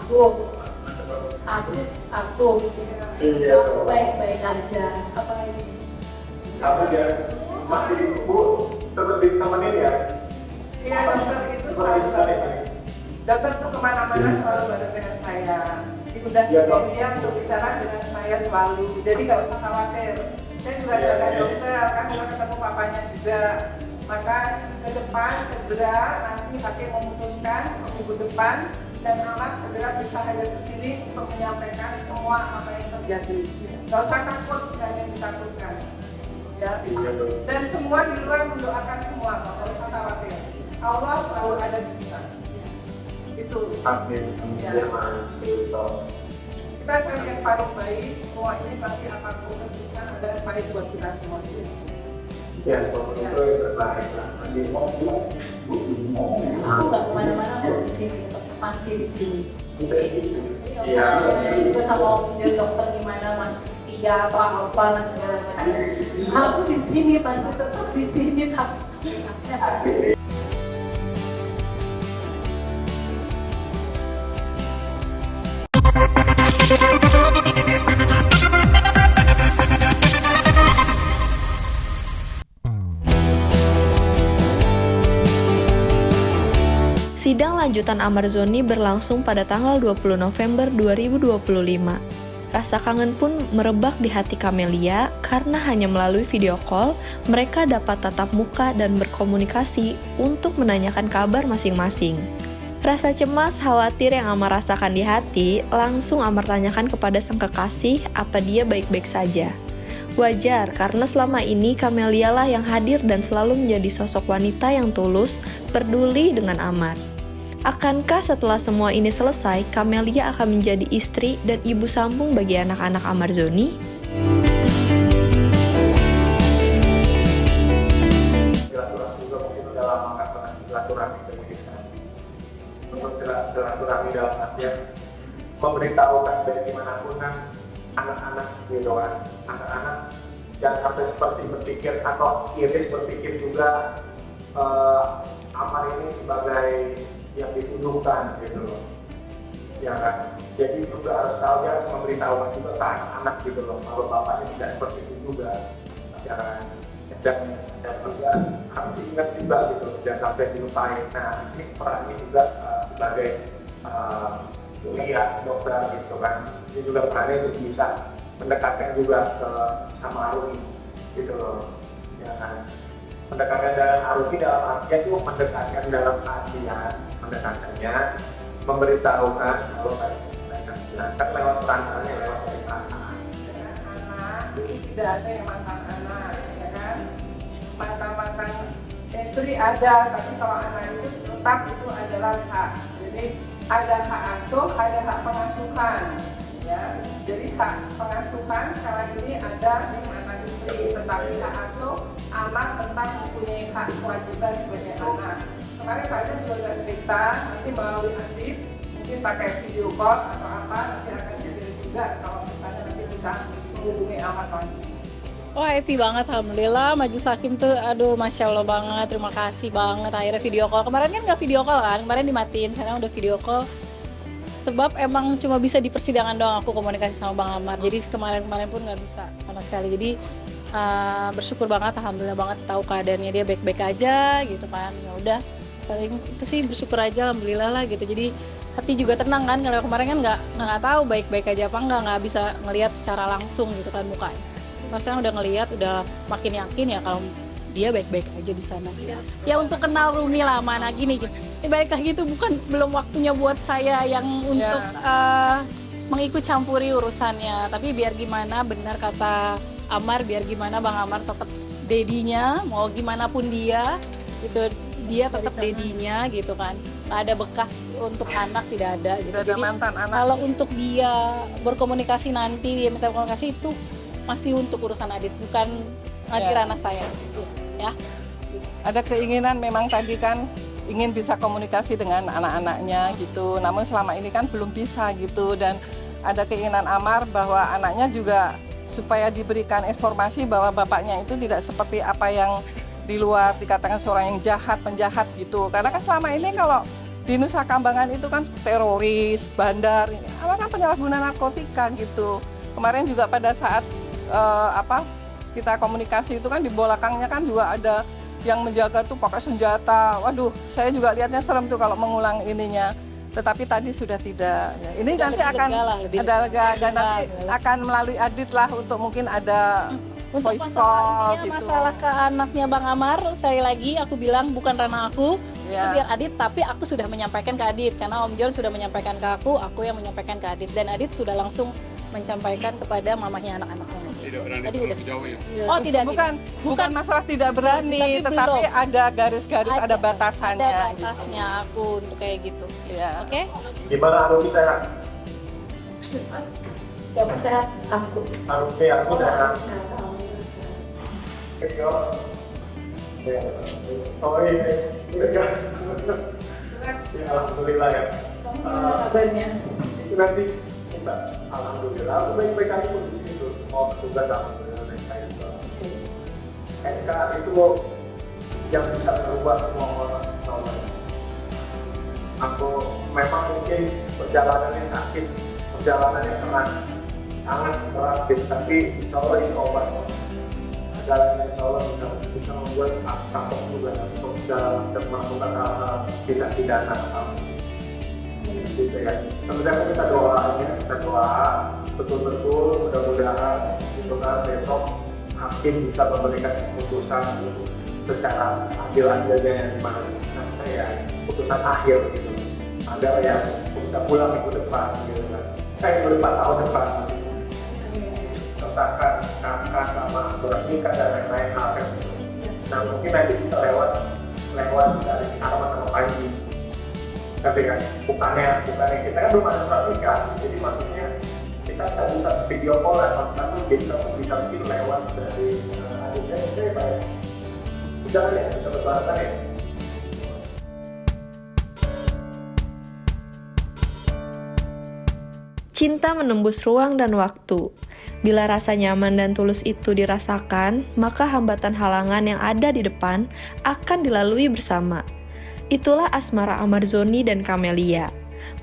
aku Iya. aku baik-baik aja. Apa lagi? Kamu dia masih Bu terus ditemenin ya? Iya, dokter itu selalu bareng. Dokter tuh kemana-mana selalu bareng dengan saya. Diundang dia untuk bicara dengan saya selalu. Jadi nggak usah khawatir. Saya juga jaga dokter, kan juga ketemu papanya juga. Maka ke depan segera nanti hakim memutuskan minggu depan dan anak segera bisa hadir ke sini untuk menyampaikan semua apa yang terjadi. Nggak usah takut, nggak ada yang ditakutkan. Ya. Dan semua di luar mendoakan semua, nggak usah khawatir. Allah selalu ada di kita. Itu. Amin. Ya. Ya Mas. Kita cari yang paling baik. Semua ini nanti apapun keputusan ada yang baik buat kita semua. Ya, itu yang terbaik lah. Masih mau Aku nggak kemana-mana kok di sini, masih di sini. Iya. Juga sama om dia dokter gimana masih setia apa lah segala macam. Aku di sini tante tetap di sini tapi Sidang lanjutan Amar Zoni berlangsung pada tanggal 20 November 2025. Rasa kangen pun merebak di hati Kamelia karena hanya melalui video call mereka dapat tatap muka dan berkomunikasi untuk menanyakan kabar masing-masing. Rasa cemas, khawatir yang Amar rasakan di hati langsung Amar tanyakan kepada sang kekasih apa dia baik-baik saja. Wajar karena selama ini Kamelia lah yang hadir dan selalu menjadi sosok wanita yang tulus, peduli dengan Amar. Akankah setelah semua ini selesai, Kamelia akan menjadi istri dan ibu sambung bagi anak-anak Amar Zoni? Silaturahmi juga mungkin udah lama nggak pernah silaturahmi kemudian. Untuk silaturahmi dalam artian memberitahukan dari dimanapun kan anak-anak gitu kan, anak-anak jangan sampai seperti berpikir atau Iris berpikir juga Amar ini sebagai yang dituduhkan gitu loh, ya kan. Jadi juga harus tahu, dia harus memberitahukan juga ke anak-anak gitu loh, kalau bapaknya tidak seperti itu juga, ya kan. Dan juga harus diingat juga gitu loh, jangan sampai dilupain. Nah ini perannya juga sebagai kuliah dokter gitu kan, ini juga perannya untuk bisa mendekatkan juga ke sama Arumi gitu loh, ya kan. Mendekatkan dalam Arumi dalam artian itu mendekatkan dalam artian mendekatannya memberitahukan kalau mereka kan lewat perantaranya, lewat dari perasaan. Anak itu tidak ada yang mantan anak, ya kan? Mantan istri ada, tapi kalau anak itu tetap itu adalah hak. Jadi ada hak asuh, ada hak pengasuhan. Ya, jadi hak pengasuhan sekarang ini ada di mantan istri, tetapi hak asuh anak tetap mempunyai hak kewajiban sebagai anak. Kemarin Pak Jo juga cerita, nanti melalui Adit, mungkin pakai video call atau apa, nanti akan jadi juga kalau misalnya nanti bisa menghubungi Ahmad lagi. Oh happy banget, alhamdulillah. Majelis Hakim tuh, aduh masya Allah banget, terima kasih banget. Akhirnya video call, kemarin kan nggak video call kan, kemarin dimatiin, sekarang udah video call. Sebab emang cuma bisa di persidangan doang aku komunikasi sama Bang Amar, jadi kemarin-kemarin pun nggak bisa sama sekali. Jadi bersyukur banget, alhamdulillah banget tahu keadaannya dia baik-baik aja gitu kan. Ya udah, paling itu sih bersyukur aja, alhamdulillah lah gitu. Jadi hati juga tenang kan, kalau kemarin kan nggak tahu baik-baik aja apa nggak bisa ngelihat secara langsung gitu kan mukanya. Maksudnya udah ngelihat, udah makin yakin ya kalau dia baik-baik aja di sana. Ya untuk kenal Rumi lah mana gini gitu. Ini balik lagi itu belum waktunya buat saya yang untuk mengikut campuri urusannya. Tapi biar gimana, benar kata Amar, biar gimana Bang Amar tetap dedinya, mau gimana pun dia itu dia tetap dedinya gitu kan. Nggak ada bekas untuk anak, tidak ada gitu. Jadi kalau untuk dia berkomunikasi nanti, dia minta komunikasi itu masih untuk urusan Adit, bukan nanti ranah saya gitu, ya. Ada keinginan memang tadi kan ingin bisa komunikasi dengan anak-anaknya gitu, namun selama ini kan belum bisa gitu. Dan ada keinginan Amar bahwa anaknya juga supaya diberikan informasi bahwa bapaknya itu tidak seperti apa yang di luar dikatakan seorang yang jahat, penjahat gitu. Karena kan selama ini kalau di Nusa Kambangan itu kan teroris, bandar, ini kan penyalahguna narkotika gitu. Kemarin juga pada saat kita komunikasi itu kan di belakangnya kan juga ada yang menjaga tuh pakai senjata. Waduh, saya juga lihatnya serem tuh kalau mengulang ininya. Tetapi tadi sudah tidak. Ya, ini Sudah nanti lebih akan lega lah, lebih ada lega dan lega, nanti lega. akan melalui Adit lah untuk mungkin ada Untuk voice masalah call intinya, gitu. masalah ke anaknya Bang Amar, sekali lagi aku bilang bukan ranah aku, itu Ya. biar Adit, tapi aku sudah menyampaikan ke Adit karena Om John sudah menyampaikan ke aku yang menyampaikan ke Adit dan Adit sudah langsung menyampaikan kepada mamahnya anak-anaknya. Tidak berani Tadi turun udah. ke jauh ya. Oh tidak, Bukan masalah tidak berani, Tapi tetapi belum. ada garis-garis, ada batasannya. Ada batasnya aku untuk kayak gitu. Gitu. Ya. Oke? Gimana Arumi sehat? Siapa sehat? Aku. Arumi aku sehat. Oh iya, ya, alhamdulillah ya. Kabarnya. Itu nanti kita alhamdulillah aku baik-baik aja di sini tuh mau bertugas alhamdulillah baik-baik juga. NK itu yang bisa merubah semua orang. Aku memang mungkin perjalanannya sakit, perjalanannya keras, sangat keras, tapi insya Allah ini obat. Jalan insya Allah bisa membuat kapok juga untuk dalam melakukan hal-hal tidak pidana. Gitu ya. Kemudian kita doa betul-betul mudah-mudahan gitu kan besok hakim bisa memberikan keputusan secara adil-adilnya yang dimana ya keputusan akhir gitu. Ada yang udah pulang minggu depan gitu kan. Minggu depan tahun depan. Katakan kakak sama nikah dan lain-lain hal kan. Nah mungkin nanti bisa lewat dari Arman sama Panji. Tapi kan bukannya kita kan belum ada pernikahan, jadi maksudnya kita nggak bisa video call tapi bisa mungkin lewat dari adiknya itu ya baik. Bisa kan ya, bisa berbahasan ya. Cinta menembus ruang dan waktu. Bila rasa nyaman dan tulus itu dirasakan, maka hambatan halangan yang ada di depan akan dilalui bersama. Itulah asmara Amarzoni dan Camelia.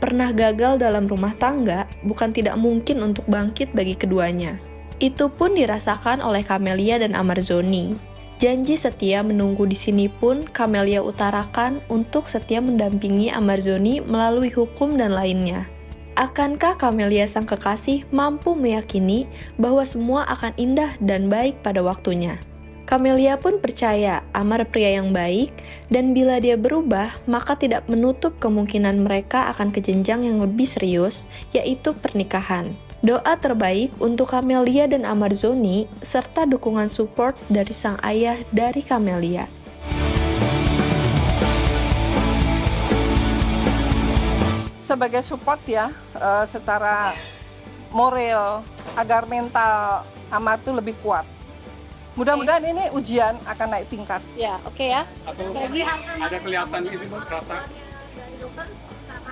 Pernah gagal dalam rumah tangga, bukan tidak mungkin untuk bangkit bagi keduanya. Itu pun dirasakan oleh Camelia dan Amarzoni. Janji setia menunggu di sini pun Camelia utarakan untuk setia mendampingi Amarzoni melalui hukum dan lainnya. Akankah Camelia sang kekasih mampu meyakini bahwa semua akan indah dan baik pada waktunya? Camelia pun percaya Amar pria yang baik, dan bila dia berubah, maka tidak menutup kemungkinan mereka akan ke jenjang yang lebih serius, yaitu pernikahan. Doa terbaik untuk Camelia dan Amarzoni, serta dukungan support dari sang ayah dari Camelia. Sebagai support ya, secara moral agar mental Amar itu lebih kuat. Mudah-mudahan ini ujian akan naik tingkat. Ya, oke ya. Atau Lagi. ada kelihatan ini Bu, rasa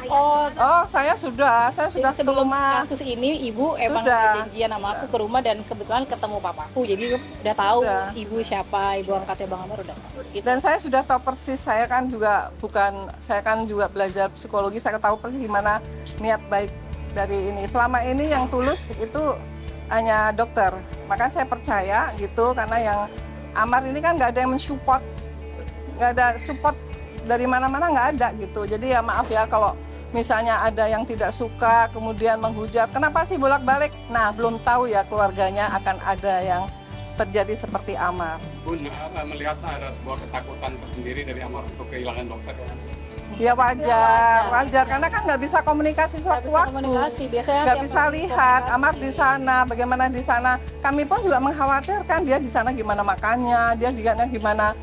Oh, Saya sudah jadi ke sebelum rumah. kasus ini ibu emang Sudah. udah janjian sama aku ke rumah dan kebetulan ketemu papaku, jadi udah tahu Sudah. ibu siapa, ibu angkatnya Bang Amar udah tahu. Gitu. Dan saya sudah tahu persis, saya kan juga belajar psikologi, saya tahu persis gimana niat baik dari ini. Selama ini yang tulus itu hanya dokter, makanya saya percaya gitu, karena yang Amar ini kan nggak ada yang mensupport, nggak ada support dari mana-mana, nggak ada gitu. Jadi ya maaf ya kalau misalnya ada yang tidak suka kemudian menghujat, kenapa sih bolak-balik? Nah belum tahu ya keluarganya akan ada yang terjadi seperti Amar. Bu melihat ada sebuah ketakutan tersendiri dari Amar untuk kehilangan dokter. Ya wajar, karena kan nggak bisa komunikasi Nggak bisa sewaktu-waktu, komunikasi, biasanya nggak tiap bisa kali lihat komunikasi. Amar di sana, bagaimana di sana. Kami pun juga mengkhawatirkan dia di sana gimana makannya, dia di sana gimana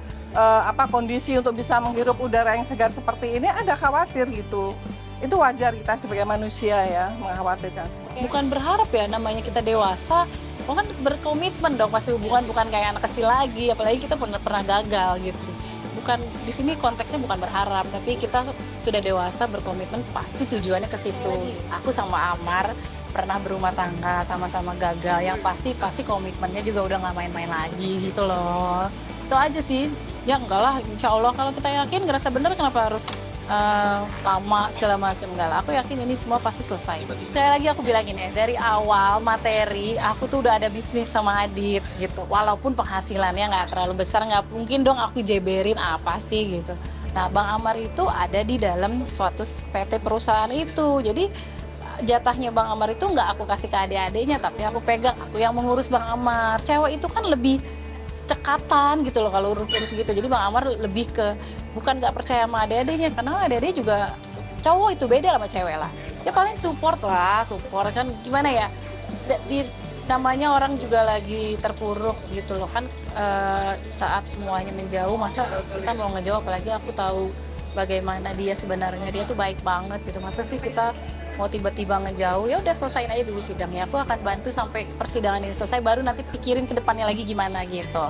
kondisi untuk bisa menghirup udara yang segar seperti ini, ada khawatir gitu. Itu wajar kita sebagai manusia ya mengkhawatirkan. Bukan berharap ya, namanya kita dewasa, kan berkomitmen dong pasti hubungan, bukan kayak anak kecil lagi, apalagi kita pernah gagal gitu. Bukan di sini konteksnya bukan berharap, tapi kita sudah dewasa berkomitmen pasti tujuannya ke situ. Aku sama Amar pernah berumah tangga sama-sama gagal, yang pasti komitmennya juga udah nggak main-main lagi gitu loh. Itu aja sih. Ya enggak lah, insya Allah kalau kita yakin ngerasa bener kenapa harus lama segala macam. Enggak lah, aku yakin ini semua pasti selesai. Sekali lagi aku bilang ini ya, dari awal materi aku tuh udah ada bisnis sama Adit gitu. Walaupun penghasilannya nggak terlalu besar, nggak mungkin dong aku jeberin apa sih gitu. Nah, Bang Amar itu ada di dalam suatu PT perusahaan itu. Jadi jatahnya Bang Amar itu nggak aku kasih ke adik-adiknya, tapi aku pegang, aku yang mengurus Bang Amar. Cewek itu kan lebih cekatan gitu loh kalau urusin segitu. Jadi Bang Amar lebih ke bukan nggak percaya sama adik-adiknya, karena adik-adik juga cowok itu beda lah sama cewek lah. Ya paling support kan gimana ya? Namanya orang juga lagi terpuruk gitu loh kan, saat semuanya menjauh, masa kita mau ngejauh, apalagi aku tahu bagaimana dia sebenarnya, dia tuh baik banget gitu. Masa sih kita mau tiba-tiba ngejauh? Ya udah selesain aja dulu sidangnya. Aku akan bantu sampai persidangan ini selesai, baru nanti pikirin ke depannya lagi gimana gitu.